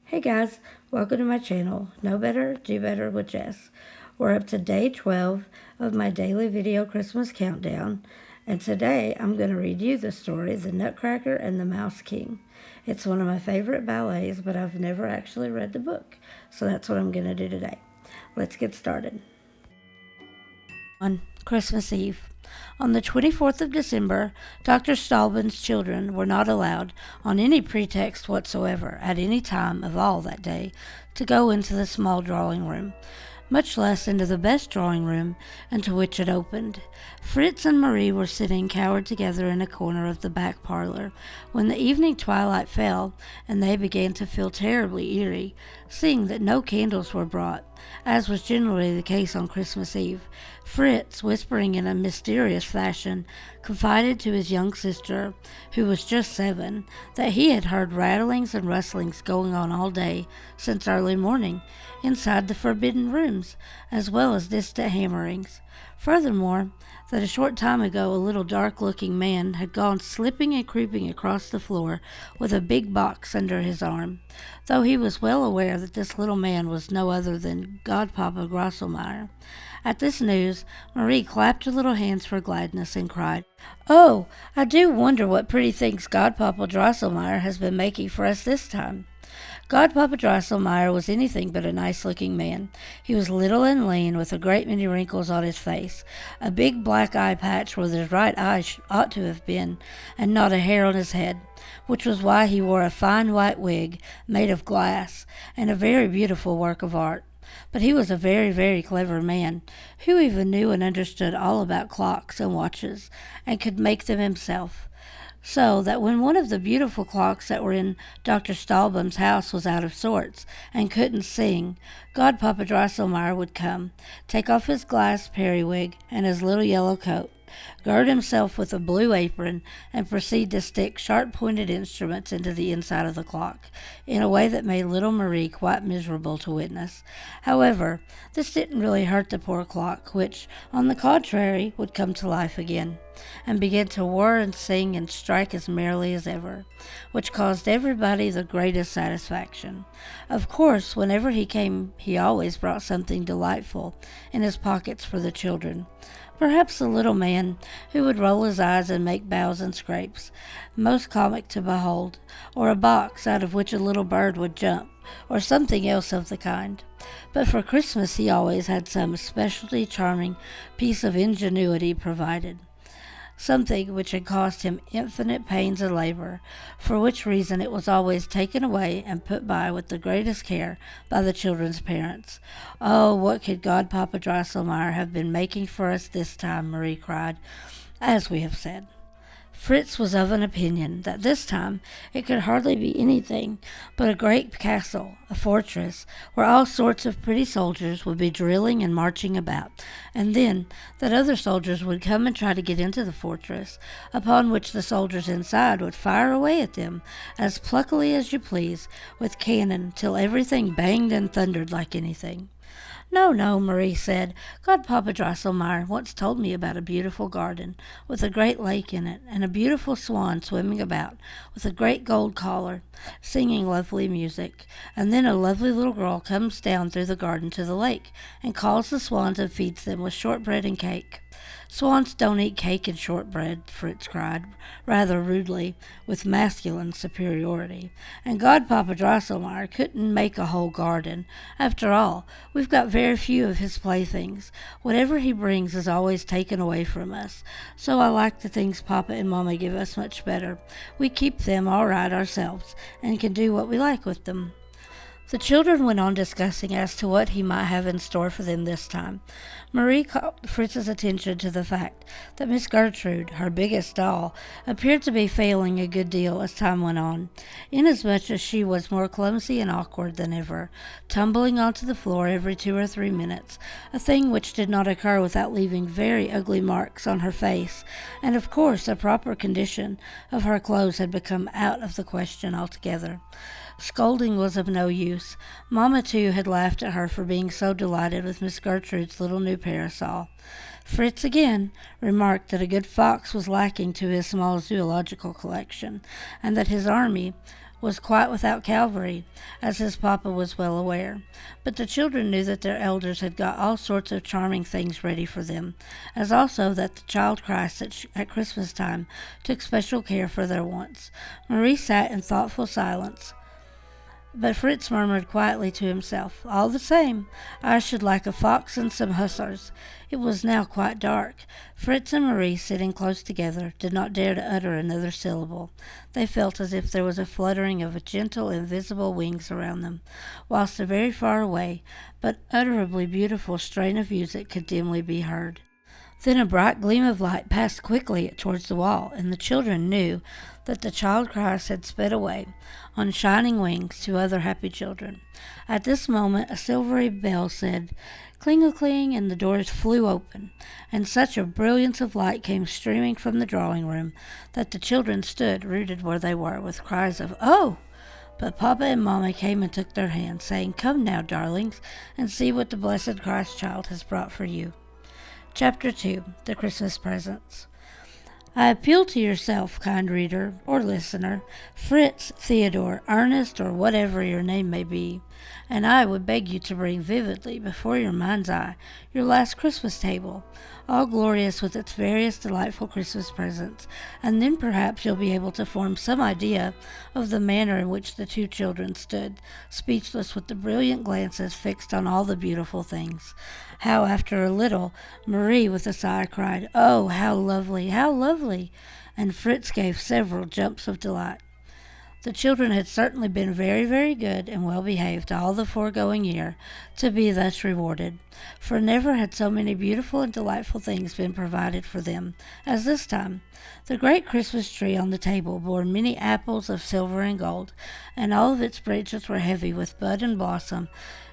Hey guys, welcome to my channel, Know Better, Do Better with Jess. We're up to day 12 of my daily video Christmas countdown, and today I'm going to read you the story, The Nutcracker and the Mouse King. It's one of my favorite ballets, but I've never actually read the book, so that's what I'm going to do today. Let's get started. On Christmas Eve. On the 24th of December, Dr. Stahlman's children were not allowed, on any pretext whatsoever, at any time of all that day, to go into the small drawing room, much less into the best drawing room into which it opened. Fritz and Marie were sitting cowered together in a corner of the back parlor, when the evening twilight fell, and they began to feel terribly eerie, seeing that no candles were brought, as was generally the case on Christmas Eve. Fritz, whispering in a mysterious fashion, confided to his young sister, who was just 7, that he had heard rattlings and rustlings going on all day, since early morning, inside the forbidden rooms, as well as distant hammerings. Furthermore, that a short time ago a little dark-looking man had gone slipping and creeping across the floor with a big box under his arm, though he was well aware that this little man was no other than Godpapa Grosselmeyer. At this news, Marie clapped her little hands for gladness and cried, "Oh, I do wonder what pretty things Godpapa Drosselmeyer has been making for us this time." Godpapa Drosselmeyer was anything but a nice-looking man. He was little and lean, with a great many wrinkles on his face, a big black eye patch where his right eye ought to have been, and not a hair on his head, which was why he wore a fine white wig made of glass, and a very beautiful work of art. But he was a very, very clever man, who even knew and understood all about clocks and watches, and could make them himself. So that when one of the beautiful clocks that were in Dr. Stahlbaum's house was out of sorts and couldn't sing, Godpapa Drosselmeyer would come, take off his glass periwig and his little yellow coat, gird himself with a blue apron, and proceed to stick sharp-pointed instruments into the inside of the clock, in a way that made little Marie quite miserable to witness. However, this didn't really hurt the poor clock, which, on the contrary, would come to life again, and begin to whir and sing and strike as merrily as ever, which caused everybody the greatest satisfaction. Of course, whenever he came, he always brought something delightful in his pockets for the children. Perhaps a little man who would roll his eyes and make bows and scrapes, most comic to behold, or a box out of which a little bird would jump, or something else of the kind. But for Christmas he always had some especially charming piece of ingenuity provided, something which had cost him infinite pains and labor, for which reason it was always taken away and put by with the greatest care by the children's parents. "Oh, what could Godpapa Drosselmeyer have been making for us this time?" Marie cried, as we have said. Fritz was of an opinion that this time it could hardly be anything but a great castle, a fortress, where all sorts of pretty soldiers would be drilling and marching about, and then that other soldiers would come and try to get into the fortress, upon which the soldiers inside would fire away at them, as pluckily as you please, with cannon, till everything banged and thundered like anything. "No, no," Marie said. "Godpapa Drosselmeyer once told me about a beautiful garden, with a great lake in it, and a beautiful swan swimming about, with a great gold collar, singing lovely music. And then a lovely little girl comes down through the garden to the lake, and calls the swans and feeds them with shortbread and cake." "Swans don't eat cake and shortbread," Fritz cried, rather rudely, with masculine superiority. "And Godpapa Drosselmeyer couldn't make a whole garden. After all, we've got very few of his playthings. Whatever he brings is always taken away from us. So I like the things Papa and Mama give us much better. We keep them all right ourselves, and can do what we like with them." The children went on discussing as to what he might have in store for them this time. Marie called Fritz's attention to the fact that Miss Gertrude, her biggest doll, appeared to be failing a good deal as time went on, inasmuch as she was more clumsy and awkward than ever, tumbling onto the floor every 2 or 3 minutes, a thing which did not occur without leaving very ugly marks on her face, and of course a proper condition of her clothes had become out of the question altogether. Scolding was of no use. Mamma, too, had laughed at her for being so delighted with Miss Gertrude's little new parasol. Fritz again remarked that a good fox was lacking to his small zoological collection, and that his army was quite without cavalry, as his papa was well aware. But the children knew that their elders had got all sorts of charming things ready for them, as also that the child Christ at Christmas time took special care for their wants. Marie sat in thoughtful silence. But Fritz murmured quietly to himself, "All the same, I should like a fox and some hussars." It was now quite dark. Fritz and Marie, sitting close together, did not dare to utter another syllable. They felt as if there was a fluttering of gentle, invisible wings around them, whilst a very far away, but utterably beautiful strain of music could dimly be heard. Then a bright gleam of light passed quickly towards the wall, and the children knew that the child Christ had sped away on shining wings to other happy children. At this moment a silvery bell said, "Cling-a-cling," and the doors flew open, and such a brilliance of light came streaming from the drawing-room that the children stood rooted where they were, with cries of "Oh!" But Papa and Mamma came and took their hands, saying, "Come now, darlings, and see what the blessed Christ child has brought for you." Chapter 2. The Christmas Presents. I appeal to yourself, kind reader or listener, Fritz, Theodore, Ernest, or whatever your name may be, and I would beg you to bring vividly before your mind's eye your last Christmas table, all glorious with its various delightful Christmas presents, and then perhaps you'll be able to form some idea of the manner in which the two children stood, speechless with the brilliant glances fixed on all the beautiful things. How, after a little, Marie, with a sigh, cried, "Oh, how lovely, how lovely!" and Fritz gave several jumps of delight. The children had certainly been very, very good and well behaved all the foregoing year to be thus rewarded, for never had so many beautiful and delightful things been provided for them as this time. The great Christmas tree on the table bore many apples of silver and gold, and all of its branches were heavy with bud and blossom,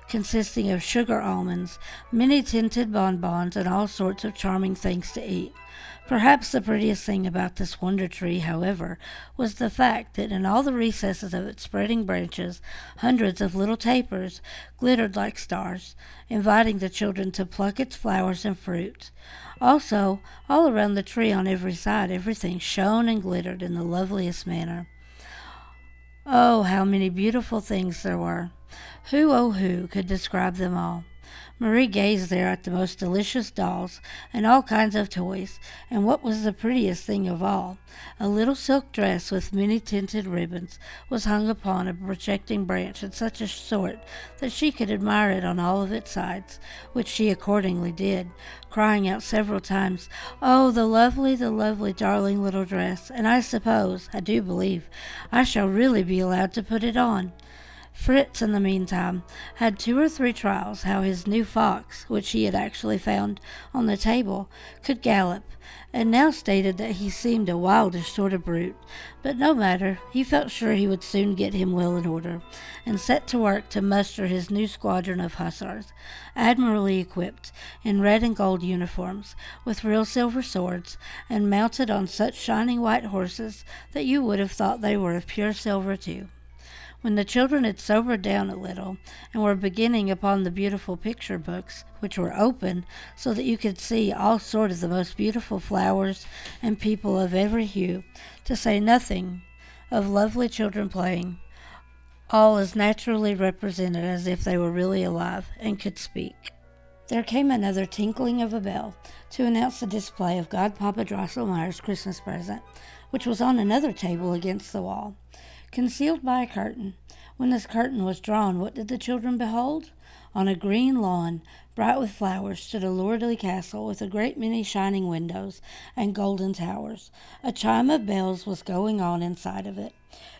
consisting of sugar almonds, many tinted bonbons, and all sorts of charming things to eat. Perhaps the prettiest thing about this wonder tree, however, was the fact that in all the recesses of its spreading branches hundreds of little tapers glittered like stars, inviting the children to pluck its flowers and fruits. Also, all around the tree on every side everything shone and glittered in the loveliest manner. Oh, how many beautiful things there were! Who, oh who, could describe them all? Marie gazed there at the most delicious dolls and all kinds of toys, and what was the prettiest thing of all, a little silk dress with many tinted ribbons was hung upon a projecting branch in such a sort that she could admire it on all of its sides, which she accordingly did, crying out several times, "Oh, the lovely, darling little dress, and I suppose, I do believe, I shall really be allowed to put it on." Fritz, in the meantime, had 2 or 3 trials how his new fox, which he had actually found on the table, could gallop, and now stated that he seemed a wildish sort of brute. But no matter, he felt sure he would soon get him well in order, and set to work to muster his new squadron of hussars, admirably equipped, in red and gold uniforms, with real silver swords, and mounted on such shining white horses that you would have thought they were of pure silver too. When the children had sobered down a little, and were beginning upon the beautiful picture books, which were open, so that you could see all sorts of the most beautiful flowers and people of every hue, to say nothing of lovely children playing, all as naturally represented as if they were really alive and could speak, there came another tinkling of a bell to announce the display of Godpapa Drosselmeyer's Christmas present, which was on another table against the wall, concealed by a curtain. When this curtain was drawn, what did the children behold? On a green lawn, bright with flowers, stood a lordly castle with a great many shining windows and golden towers. A chime of bells was going on inside of it.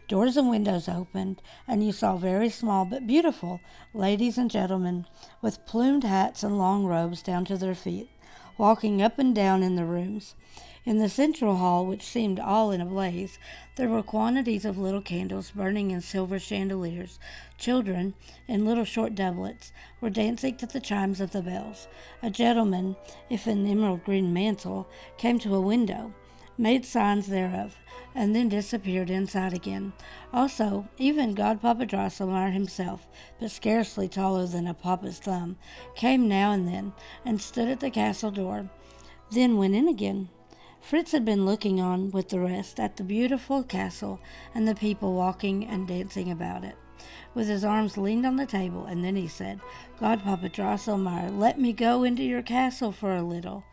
Doors and windows opened, and you saw very small but beautiful ladies and gentlemen with plumed hats and long robes down to their feet, walking up and down in the rooms. In the central hall, which seemed all in a blaze, there were quantities of little candles burning in silver chandeliers. Children, in little short doublets, were dancing to the chimes of the bells. A gentleman, if in emerald green mantle, came to a window, made signs thereof, and then disappeared inside again. Also, even Godpapa Drosselmeyer himself, but scarcely taller than a papa's thumb, came now and then, and stood at the castle door, then went in again. Fritz had been looking on with the rest at the beautiful castle and the people walking and dancing about it, with his arms leaned on the table, and then he said, "Godpapa Drosselmeyer, let me go into your castle for a little."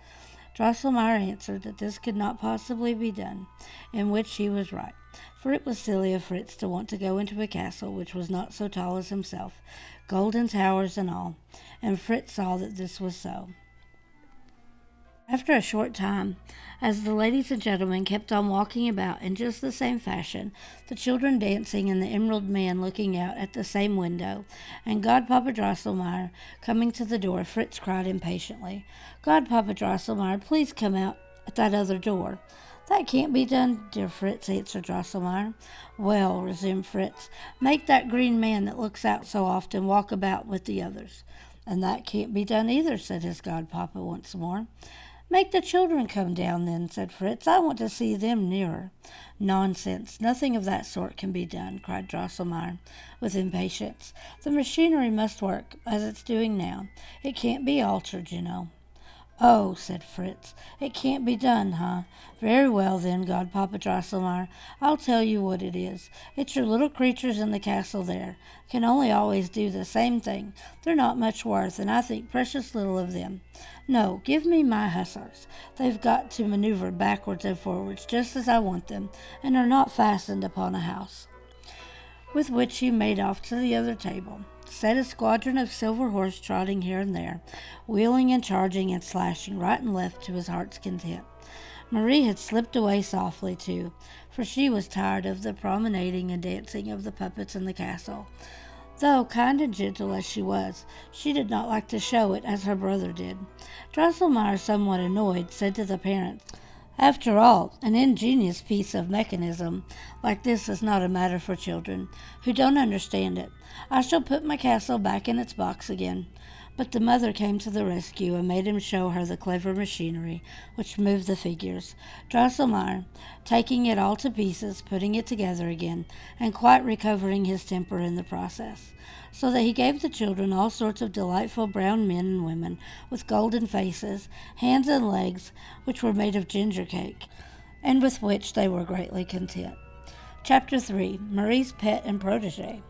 Drosselmeyer answered that this could not possibly be done, in which he was right, for it was silly of Fritz to want to go into a castle which was not so tall as himself, golden towers and all, and Fritz saw that this was so. After a short time, as the ladies and gentlemen kept on walking about in just the same fashion, the children dancing and the emerald man looking out at the same window, and Godpapa Drosselmeyer coming to the door, Fritz cried impatiently, "Godpapa Drosselmeyer, please come out at that other door." "That can't be done, dear Fritz," answered Drosselmeyer. "Well," resumed Fritz, "make that green man that looks out so often walk about with the others." "And that can't be done either," said his godpapa once more. "Make the children come down then," said Fritz. "I want to see them nearer." "Nonsense! Nothing of that sort can be done," cried Drosselmeyer with impatience. "The machinery must work as it's doing now. It can't be altered, you know." "Oh," said Fritz, "it can't be done, huh? Very well, then, Godpapa Drosselmeyer, I'll tell you what it is. It's your little creatures in the castle there. Can only always do the same thing. They're not much worth, and I think precious little of them. No, give me my hussars. They've got to maneuver backwards and forwards just as I want them, and are not fastened upon a house." With which he made off to the other table, set a squadron of silver horse trotting here and there, wheeling and charging and slashing right and left to his heart's content. Marie had slipped away softly, too, for she was tired of the promenading and dancing of the puppets in the castle. Though kind and gentle as she was, she did not like to show it as her brother did. Drosselmeyer, somewhat annoyed, said to the parents, "After all, an ingenious piece of mechanism like this is not a matter for children, who don't understand it. I shall put my castle back in its box again." But the mother came to the rescue and made him show her the clever machinery which moved the figures. Drosselmeyer, taking it all to pieces, putting it together again, and quite recovering his temper in the process, so that he gave the children all sorts of delightful brown men and women with golden faces, hands and legs which were made of ginger cake, and with which they were greatly content. Chapter 3. Marie's Pet and Protege.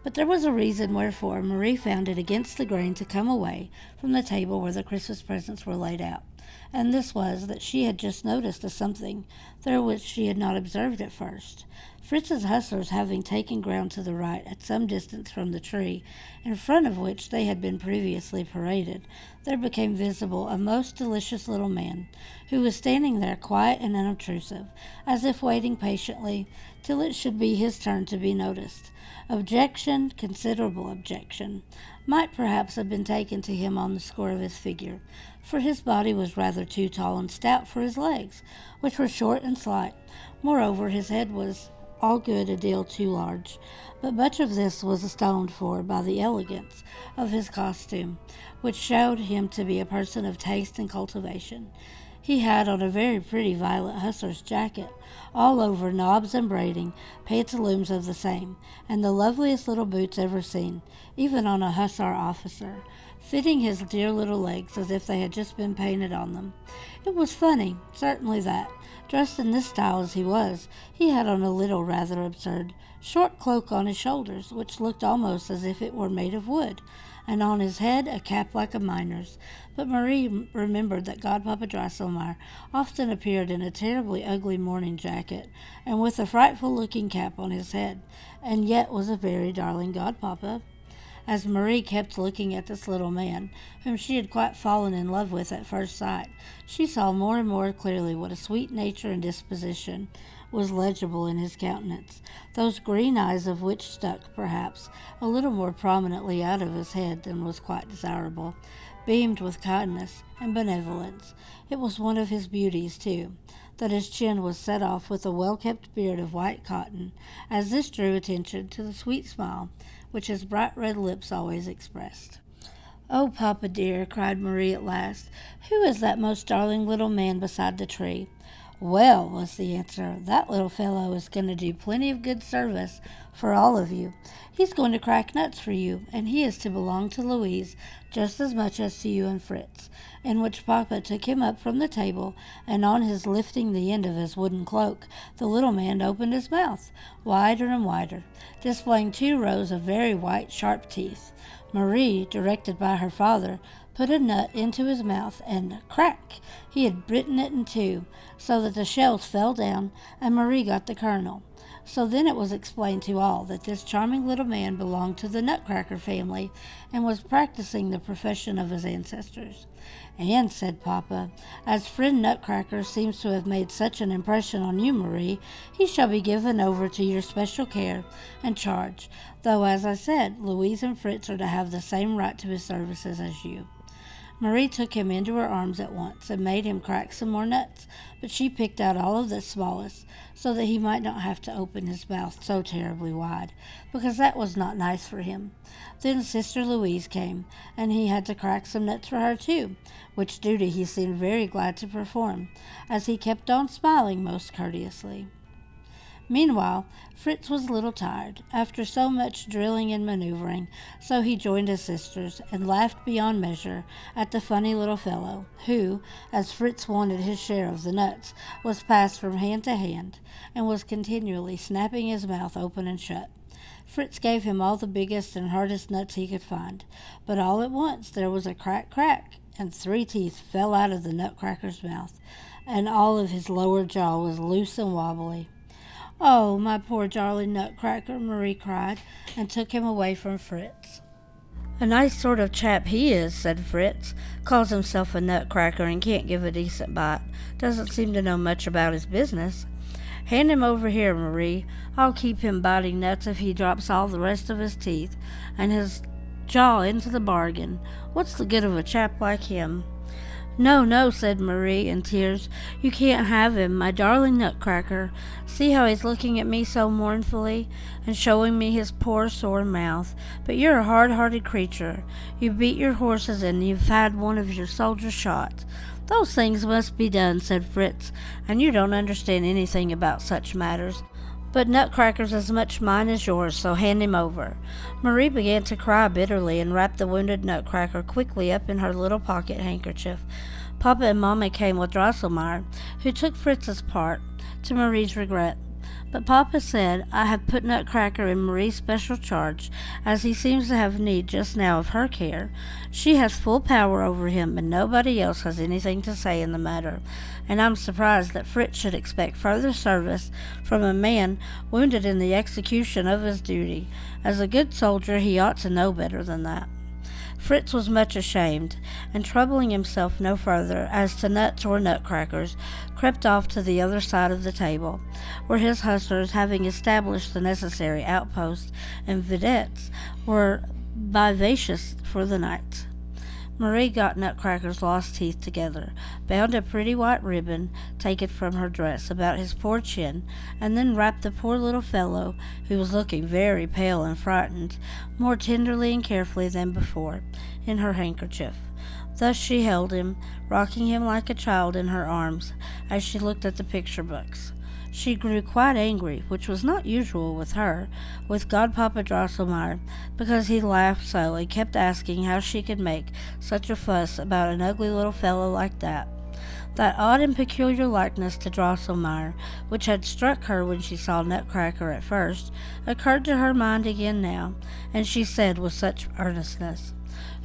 But there was a reason wherefore Marie found it against the grain to come away from the table where the Christmas presents were laid out, and this was that she had just noticed a something there which she had not observed at first. Fritz's hussars having taken ground to the right at some distance from the tree, in front of which they had been previously paraded, there became visible a most delicious little man, who was standing there quiet and unobtrusive, as if waiting patiently till it should be his turn to be noticed. Objection, considerable objection, might perhaps have been taken to him on the score of his figure, for his body was rather too tall and stout for his legs, which were short and slight. Moreover, his head was all good a deal too large, but much of this was atoned for by the elegance of his costume, which showed him to be a person of taste and cultivation. He had on a very pretty violet hussar's jacket, all over knobs and braiding, pantaloons of the same, and the loveliest little boots ever seen, even on a hussar officer, fitting his dear little legs as if they had just been painted on them. It was funny, certainly that, dressed in this style as he was, he had on a little rather absurd short cloak on his shoulders, which looked almost as if it were made of wood, and on his head a cap like a miner's. But Marie remembered that Godpapa Drosselmeyer often appeared in a terribly ugly morning jacket, and with a frightful-looking cap on his head, and yet was a very darling godpapa. As Marie kept looking at this little man, whom she had quite fallen in love with at first sight, she saw more and more clearly what a sweet nature and disposition was legible in his countenance, those green eyes of which stuck, perhaps, a little more prominently out of his head than was quite desirable, beamed with kindness and benevolence. It was one of his beauties, too, that his chin was set off with a well-kept beard of white cotton, as this drew attention to the sweet smile which his bright red lips always expressed. "Oh, Papa dear," cried Marie at last, "who is that most darling little man beside the tree?" "Well," was the answer, "that little fellow is going to do plenty of good service for all of you. He's going to crack nuts for you, and he is to belong to Louise just as much as to you and Fritz. In which Papa took him up from the table, and on his lifting the end of his wooden cloak, the little man opened his mouth, wider and wider, displaying 2 rows of very white, sharp teeth. Marie, directed by her father, put a nut into his mouth, and crack! He had bitten it in 2, so that the shells fell down, and Marie got the kernel. So then it was explained to all that this charming little man belonged to the Nutcracker family, and was practicing the profession of his ancestors. And, said Papa, as friend Nutcracker seems to have made such an impression on you, Marie, he shall be given over to your special care and charge, though, as I said, Louise and Fritz are to have the same right to his services as you. Marie took him into her arms at once and made him crack some more nuts, but she picked out all of the smallest, so that he might not have to open his mouth so terribly wide, because that was not nice for him. Then Sister Louise came, and he had to crack some nuts for her too, which duty he seemed very glad to perform, as he kept on smiling most courteously. Meanwhile, Fritz was a little tired, after so much drilling and maneuvering, so he joined his sisters, and laughed beyond measure at the funny little fellow, who, as Fritz wanted his share of the nuts, was passed from hand to hand, and was continually snapping his mouth open and shut. Fritz gave him all the biggest and hardest nuts he could find, but all at once there was a crack, crack, and 3 teeth fell out of the Nutcracker's mouth, and all of his lower jaw was loose and wobbly. "Oh, my poor darling Nutcracker," Marie cried, and took him away from Fritz. "A nice sort of chap he is," said Fritz. "Calls himself a Nutcracker and can't give a decent bite. Doesn't seem to know much about his business. Hand him over here, Marie. I'll keep him biting nuts if he drops all the rest of his teeth, and his jaw into the bargain. What's the good of a chap like him?" "No, no," said Marie in tears. "You can't have him, my darling Nutcracker. See how he's looking at me so mournfully, and showing me his poor sore mouth. But you're a hard-hearted creature. You beat your horses, and you've had one of your soldiers shot." "Those things must be done," said Fritz, "and you don't understand anything about such matters. But Nutcracker's as much mine as yours, so hand him over." Marie began to cry bitterly and wrapped the wounded Nutcracker quickly up in her little pocket handkerchief. Papa and Mama came with Drosselmeyer, who took Fritz's part, to Marie's regret. But Papa said, "I have put Nutcracker in Marie's special charge, as he seems to have need just now of her care. She has full power over him, and nobody else has anything to say in the matter, and I'm surprised that Fritz should expect further service from a man wounded in the execution of his duty. As a good soldier he ought to know better than that." Fritz was much ashamed, and troubling himself no further as to nuts or Nutcrackers, crept off to the other side of the table, where his hussars, having established the necessary outposts and vedettes, were vivacious for the night. Marie got Nutcracker's lost teeth together, bound a pretty white ribbon, taken from her dress, about his poor chin, and then wrapped the poor little fellow, who was looking very pale and frightened, more tenderly and carefully than before, in her handkerchief. Thus she held him, rocking him like a child in her arms, as she looked at the picture books. She grew quite angry, which was not usual with her, with Godpapa Drosselmeyer, because he laughed so and kept asking how she could make such a fuss about an ugly little fellow like that. That odd and peculiar likeness to Drosselmeyer, which had struck her when she saw Nutcracker at first, occurred to her mind again now, and she said with such earnestness,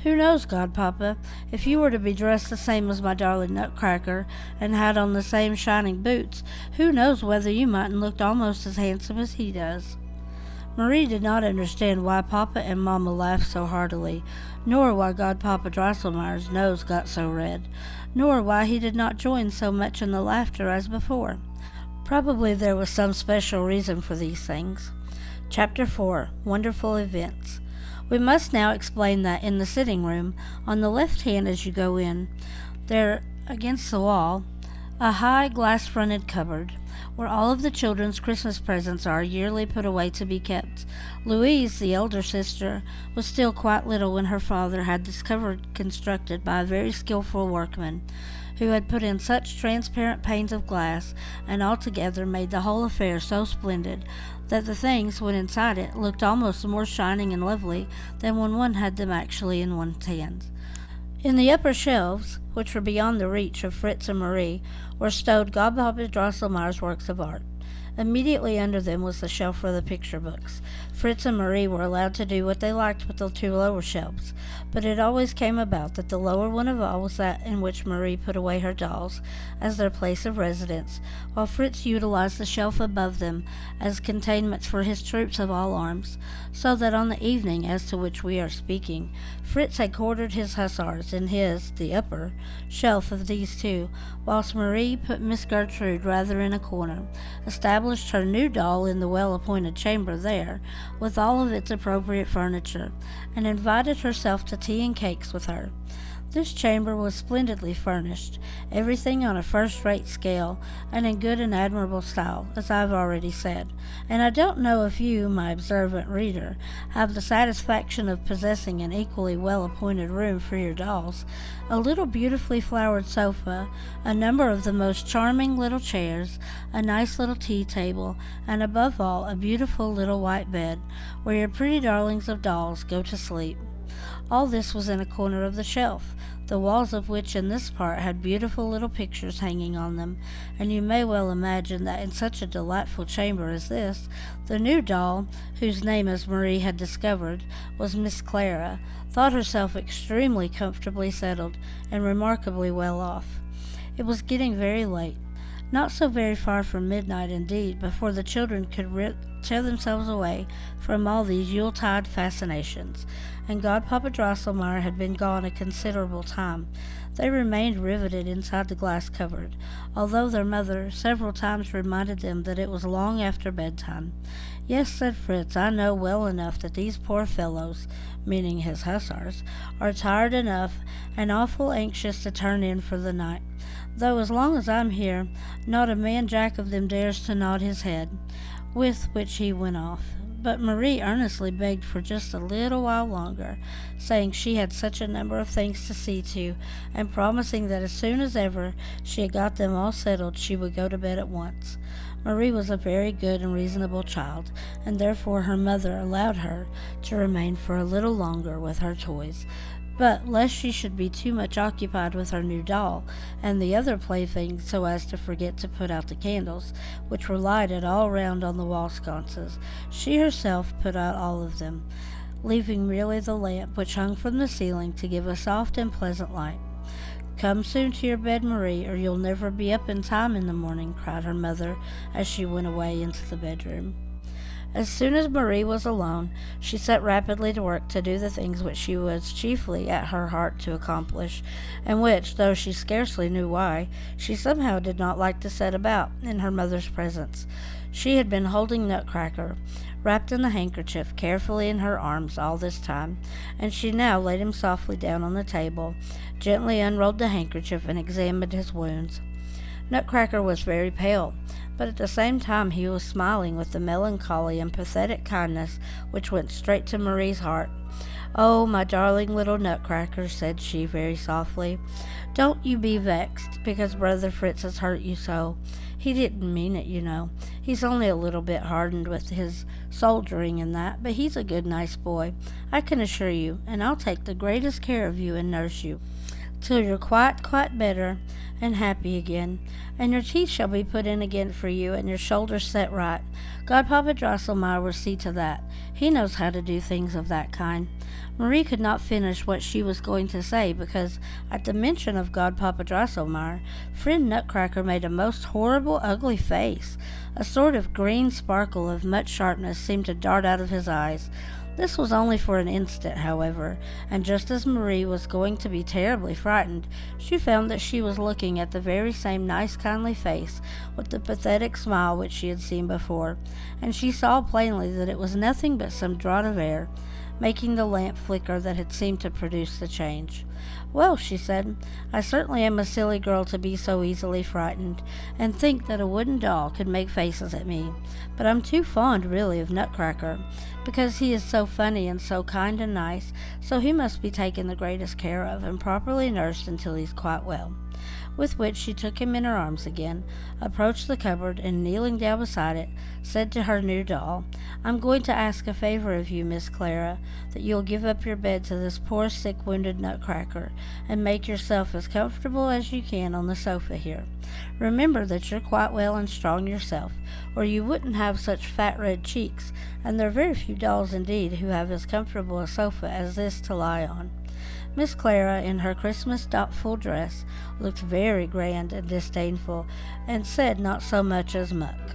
"Who knows, Godpapa, if you were to be dressed the same as my darling Nutcracker, and had on the same shining boots, who knows whether you mightn't look almost as handsome as he does?" Marie did not understand why Papa and Mamma laughed so heartily, nor why Godpapa Drosselmeyer's nose got so red, nor why he did not join so much in the laughter as before. Probably there was some special reason for these things. Chapter 4. Wonderful Events. We must now explain that in the sitting room, on the left hand as you go in, there, against the wall, a high glass-fronted cupboard, where all of the children's Christmas presents are yearly put away to be kept. Louise, the elder sister, was still quite little when her father had this cupboard constructed by a very skillful workman, who had put in such transparent panes of glass, and altogether made the whole affair so splendid that the things, when inside it, looked almost more shining and lovely than when one had them actually in one's hands. In the upper shelves, which were beyond the reach of Fritz and Marie, were stowed Godpapa Drosselmeyer's works of art. Immediately under them was the shelf for the picture books. Fritz and Marie were allowed to do what they liked with the two lower shelves, but it always came about that the lower one of all was that in which Marie put away her dolls as their place of residence, while Fritz utilized the shelf above them as containments for his troops of all arms, so that on the evening as to which we are speaking, Fritz had quartered his hussars in his, the upper, shelf of these two, whilst Marie put Miss Gertrude rather in a corner, established her new doll in the well-appointed chamber there, with all of its appropriate furniture, and invited herself to tea and cakes with her. This chamber was splendidly furnished, everything on a first-rate scale, and in good and admirable style, as I have already said, and I don't know if you, my observant reader, have the satisfaction of possessing an equally well-appointed room for your dolls, a little beautifully flowered sofa, a number of the most charming little chairs, a nice little tea table, and above all a beautiful little white bed, where your pretty darlings of dolls go to sleep. All this was in a corner of the shelf, the walls of which in this part had beautiful little pictures hanging on them, and you may well imagine that in such a delightful chamber as this, the new doll, whose name, as Marie had discovered, was Miss Clara, thought herself extremely comfortably settled and remarkably well off. It was getting very late, not so very far from midnight indeed, before the children could tear themselves away from all these Yuletide fascinations, and Godpapa Drosselmeyer had been gone a considerable time. They remained riveted inside the glass cupboard, although their mother several times reminded them that it was long after bedtime. "Yes," said Fritz, "I know well enough that these poor fellows," meaning his hussars, "are tired enough and awful anxious to turn in for the night, though as long as I'm here, not a man jack of them dares to nod his head," with which he went off. But Marie earnestly begged for just a little while longer, saying she had such a number of things to see to, and promising that as soon as ever she had got them all settled she would go to bed at once. Marie was a very good and reasonable child, and therefore her mother allowed her to remain for a little longer with her toys, but lest she should be too much occupied with her new doll and the other playthings so as to forget to put out the candles, which were lighted all round on the wall sconces, she herself put out all of them, leaving merely the lamp which hung from the ceiling to give a soft and pleasant light. "Come soon to your bed, Marie, or you'll never be up in time in the morning," cried her mother as she went away into the bedroom. As soon as Marie was alone, she set rapidly to work to do the things which she was chiefly at her heart to accomplish, and which, though she scarcely knew why, she somehow did not like to set about in her mother's presence. She had been holding Nutcracker, wrapped in the handkerchief, carefully in her arms all this time, and she now laid him softly down on the table, gently unrolled the handkerchief, and examined his wounds. Nutcracker was very pale, but at the same time he was smiling with the melancholy and pathetic kindness which went straight to Marie's heart. "Oh, my darling little Nutcracker," said she very softly, "don't you be vexed because Brother Fritz has hurt you so. He didn't mean it, you know. He's only a little bit hardened with his soldiering and that, but he's a good, nice boy, I can assure you, and I'll take the greatest care of you and nurse you till you're quite better and happy again, and your teeth shall be put in again for you, and your shoulders set right. Godpapa Drosselmeyer will see to that. He knows how to do things of that kind." Marie could not finish what she was going to say, because at the mention of Godpapa Drosselmeyer, friend Nutcracker made a most horrible, ugly face. A sort of green sparkle of much sharpness seemed to dart out of his eyes. This was only for an instant, however, and just as Marie was going to be terribly frightened, she found that she was looking at the very same nice, kindly face with the pathetic smile which she had seen before, and she saw plainly that it was nothing but some draught of air, making the lamp flicker that had seemed to produce the change. "Well," she said, "I certainly am a silly girl to be so easily frightened, and think that a wooden doll could make faces at me, but I'm too fond, really, of Nutcracker, because he is so funny and so kind and nice, so he must be taken the greatest care of and properly nursed until he's quite well." with which she took him in her arms again, approached the cupboard, and kneeling down beside it, said to her new doll, "I'm going to ask a favor of you, Miss Clara, that you'll give up your bed to this poor, sick, wounded Nutcracker, and make yourself as comfortable as you can on the sofa here. Remember that you're quite well and strong yourself, or you wouldn't have such fat red cheeks, and there are very few dolls indeed who have as comfortable a sofa as this to lie on." Miss Clara, in her Christmas full dress, looked very grand and disdainful, and said not so much as muck.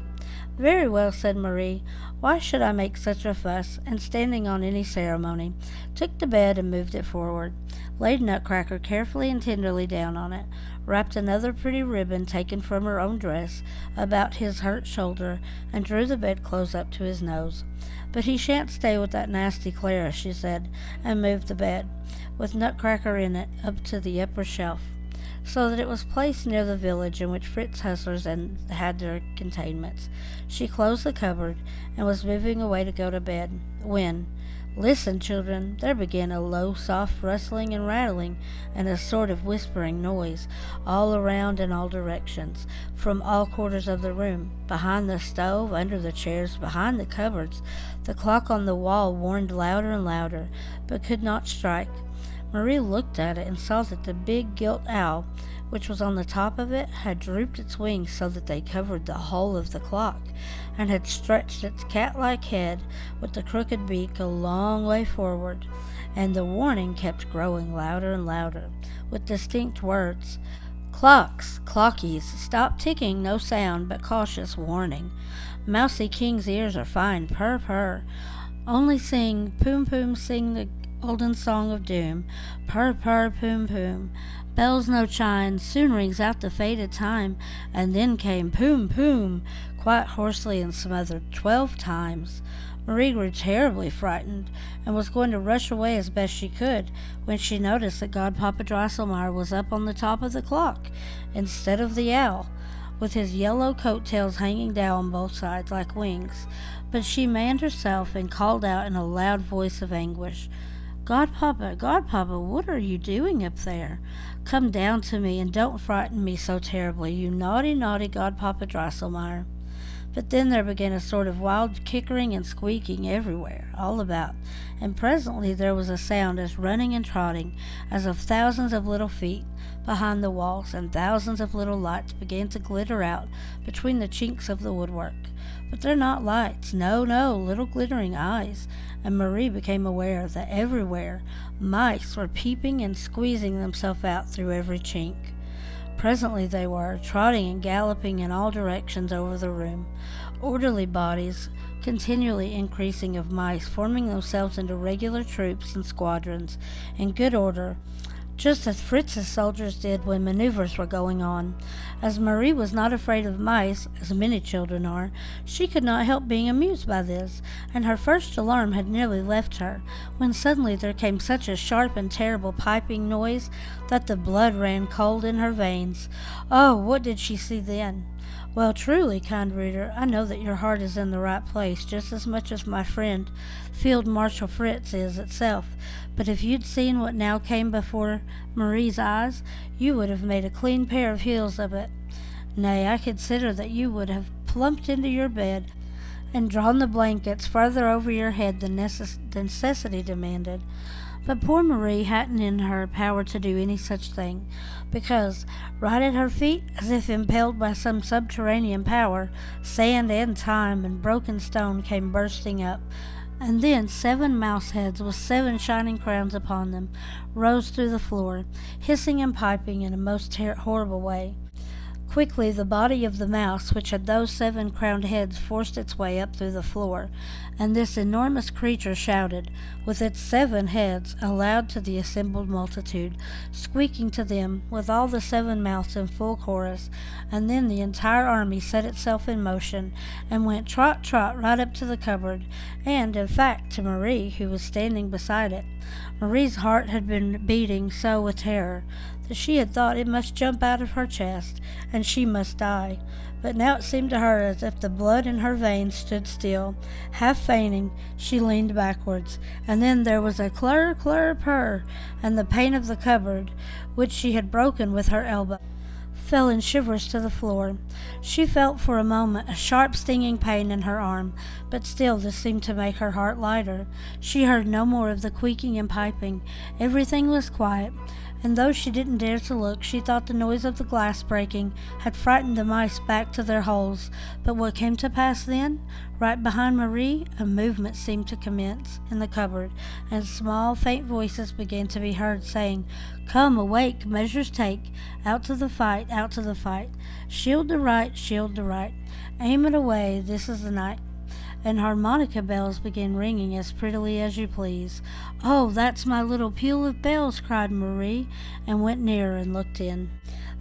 "Very well," said Marie. "Why should I make such a fuss, and standing on any ceremony?" Took the bed and moved it forward, laid Nutcracker carefully and tenderly down on it, wrapped another pretty ribbon taken from her own dress about his hurt shoulder, and drew the bedclothes up to his nose. "But he shan't stay with that nasty Clara," she said, and moved the bed, with Nutcracker in it, up to the upper shelf, so that it was placed near the village in which Fritz hustlers had their containments. She closed the cupboard and was moving away to go to bed, when, "Listen, children!" There began a low, soft rustling and rattling, and a sort of whispering noise, all around in all directions, from all quarters of the room, behind the stove, under the chairs, behind the cupboards. The clock on the wall warned louder and louder, but could not strike. Marie looked at it and saw that the big gilt owl, which was on the top of it, had drooped its wings so that they covered the whole of the clock, and had stretched its cat-like head with the crooked beak a long way forward, and the warning kept growing louder and louder, with distinct words: "Clocks, clockies, stop ticking, no sound but cautious warning. Mousy King's ears are fine, purr, purr. Only sing, poom, poom, sing the olden song of doom, purr, purr, poom, poom. Bells no chime, soon rings out the fated time," and then came poom, poom, quite hoarsely and smothered, 12 times. Marie grew terribly frightened, and was going to rush away as best she could, when she noticed that Godpapa Drosselmeyer was up on the top of the clock, instead of the owl, with his yellow coat-tails hanging down on both sides like wings. But she manned herself and called out in a loud voice of anguish, "Godpapa, Godpapa, what are you doing up there? Come down to me, and don't frighten me so terribly, you naughty, naughty Godpapa Drosselmeyer." But then there began a sort of wild kickering and squeaking everywhere, all about, and presently there was a sound as running and trotting, as of thousands of little feet behind the walls, and thousands of little lights began to glitter out between the chinks of the woodwork. But they're not lights, no, no, little glittering eyes, and Marie became aware that everywhere mice were peeping and squeezing themselves out through every chink. Presently they were, trotting and galloping in all directions over the room, orderly bodies continually increasing of mice, forming themselves into regular troops and squadrons, in good order, just as Fritz's soldiers did when maneuvers were going on. As Marie was not afraid of mice, as many children are, she could not help being amused by this, and her first alarm had nearly left her, when suddenly there came such a sharp and terrible piping noise that the blood ran cold in her veins. Oh, what did she see then? Well, truly, kind reader, I know that your heart is in the right place just as much as my friend Field Marshal Fritz is itself, but if you'd seen what now came before Marie's eyes, you would have made a clean pair of heels of it. Nay, I consider that you would have plumped into your bed and drawn the blankets farther over your head than necessity demanded. But poor Marie hadn't in her power to do any such thing, because, right at her feet, as if impelled by some subterranean power, sand and time and broken stone came bursting up, and then 7 mouse heads with 7 shining crowns upon them rose through the floor, hissing and piping in a most horrible way. Quickly the body of the mouse, which had those 7 crowned heads, forced its way up through the floor, and this enormous creature shouted, with its 7 heads, aloud to the assembled multitude, squeaking to them, with all the 7 mouths in full chorus, and then the entire army set itself in motion, and went trot, trot, right up to the cupboard, and, in fact, to Marie, who was standing beside it. Marie's heart had been beating so with terror that she had thought it must jump out of her chest, and she must die. But now it seemed to her as if the blood in her veins stood still. Half fainting, she leaned backwards, and then there was a clur, clur, purr, and the pane of the cupboard, which she had broken with her elbow, fell in shivers to the floor. She felt for a moment a sharp stinging pain in her arm, but still this seemed to make her heart lighter. She heard no more of the squeaking and piping. Everything was quiet, and though she didn't dare to look, she thought the noise of the glass breaking had frightened the mice back to their holes. But what came to pass then? Right behind Marie, a movement seemed to commence in the cupboard, and small, faint voices began to be heard saying, "Come, awake, measures take, out to the fight, out to the fight. Shield to right, shield to right. Aim it away, this is the night." And harmonica bells began ringing as prettily as you please. "Oh, that's my little peal of bells," cried Marie, and went nearer and looked in.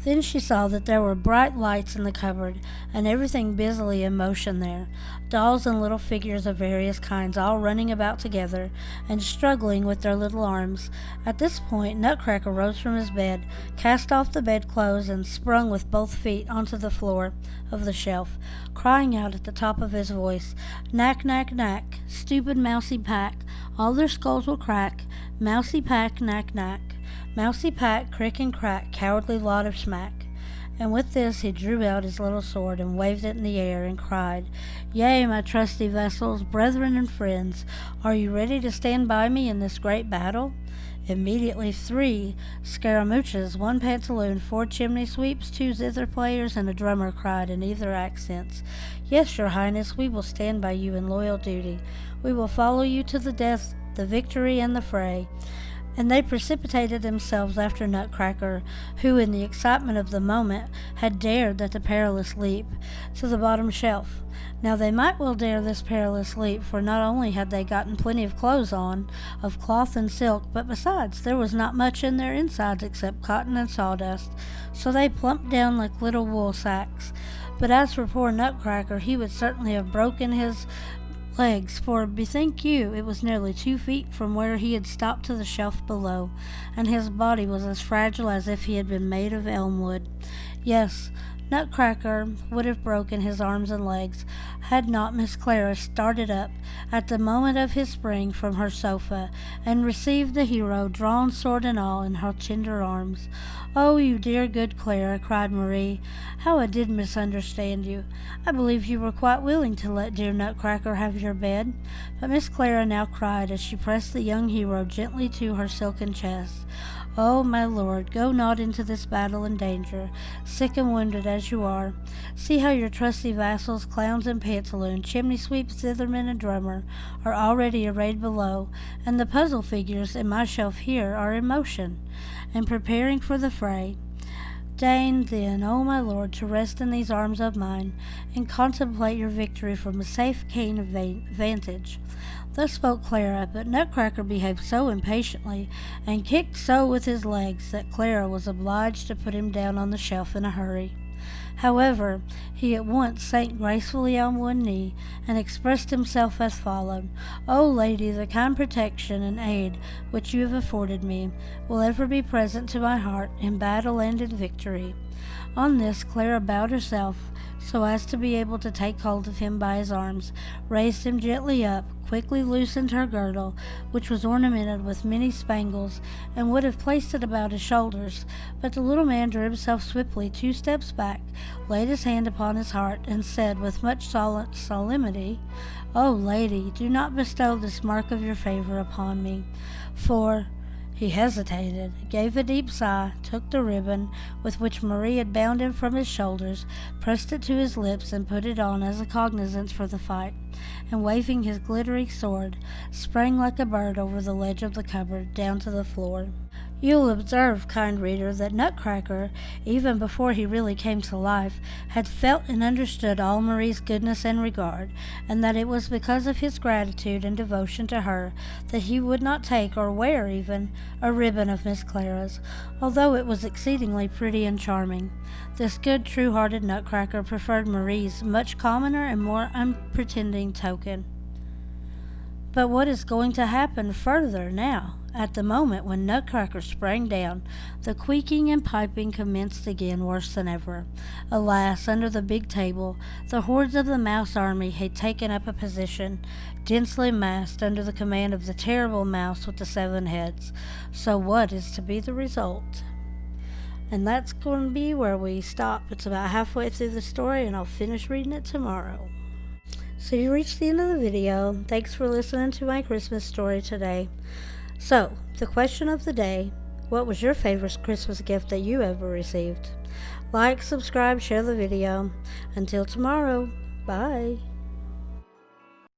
Then she saw that there were bright lights in the cupboard, and everything busily in motion there. Dolls and little figures of various kinds all running about together, and struggling with their little arms. At this point Nutcracker rose from his bed, cast off the bedclothes, and sprung with both feet onto the floor of the shelf, crying out at the top of his voice, "Knack, knack, knack, stupid mousy pack, all their skulls will crack, mousy pack, knack, knack. Mousy pack, crick and crack, cowardly lot of smack." And with this he drew out his little sword and waved it in the air and cried, "Yea, my trusty vessels, brethren and friends, are you ready to stand by me in this great battle?" Immediately 3 scaramouches, 1 pantaloon, 4 chimney sweeps, 2 zither players, and a drummer cried in either accents, "Yes, your highness, we will stand by you in loyal duty. We will follow you to the death, the victory, and the fray." And they precipitated themselves after Nutcracker, who, in the excitement of the moment, had dared that perilous leap to the bottom shelf. Now they might well dare this perilous leap, for not only had they gotten plenty of clothes on, of cloth and silk, but besides there was not much in their insides except cotton and sawdust, so they plumped down like little wool sacks. But as for poor Nutcracker, he would certainly have broken his legs, for bethink you, it was nearly 2 feet from where he had stopped to the shelf below, and his body was as fragile as if he had been made of elm wood. Yes, Nutcracker would have broken his arms and legs, had not Miss Clara started up at the moment of his spring from her sofa, and received the hero, drawn sword and all, in her tender arms. "Oh, you dear good Clara," cried Marie, "how I did misunderstand you. I believe you were quite willing to let dear Nutcracker have your bed." But Miss Clara now cried, as she pressed the young hero gently to her silken chest, "Oh, my lord, go not into this battle in danger, sick and wounded as you are. See how your trusty vassals, clowns and pantaloon, chimney sweep, zitherman, and drummer, are already arrayed below, and the puzzle figures in my shelf here are in motion, and preparing for the fray. Deign, then, O my lord, to rest in these arms of mine, and contemplate your victory from a safe keen vantage." Thus spoke Clara, but Nutcracker behaved so impatiently, and kicked so with his legs, that Clara was obliged to put him down on the shelf in a hurry. However, he at once sank gracefully on one knee, and expressed himself as followed: "O lady, the kind protection and aid which you have afforded me will ever be present to my heart in battle and in victory." On this Clara bowed herself so as to be able to take hold of him by his arms, raised him gently up, quickly loosened her girdle, which was ornamented with many spangles, and would have placed it about his shoulders, but the little man drew himself swiftly 2 steps back, laid his hand upon his heart, and said with much solemnity, "O lady, do not bestow this mark of your favor upon me, for—" He hesitated, gave a deep sigh, took the ribbon with which Marie had bound him from his shoulders, pressed it to his lips, and put it on as a cognizance for the fight, and waving his glittering sword, sprang like a bird over the ledge of the cupboard down to the floor. You'll observe, kind reader, that Nutcracker, even before he really came to life, had felt and understood all Marie's goodness and regard, and that it was because of his gratitude and devotion to her that he would not take, or wear even, a ribbon of Miss Clara's, although it was exceedingly pretty and charming. This good, true-hearted Nutcracker preferred Marie's much commoner and more unpretending token. But what is going to happen further now? At the moment when Nutcracker sprang down, the squeaking and piping commenced again, worse than ever. Alas, under the big table, the hordes of the mouse army had taken up a position, densely massed under the command of the terrible mouse with the 7 heads. So what is to be the result? And that's going to be where we stop. It's about halfway through the story, and I'll finish reading it tomorrow. So you reached the end of the video. Thanks for listening to my Christmas story today. So, the question of the day: what was your favorite Christmas gift that you ever received? Like, subscribe, share the video. Until tomorrow, bye.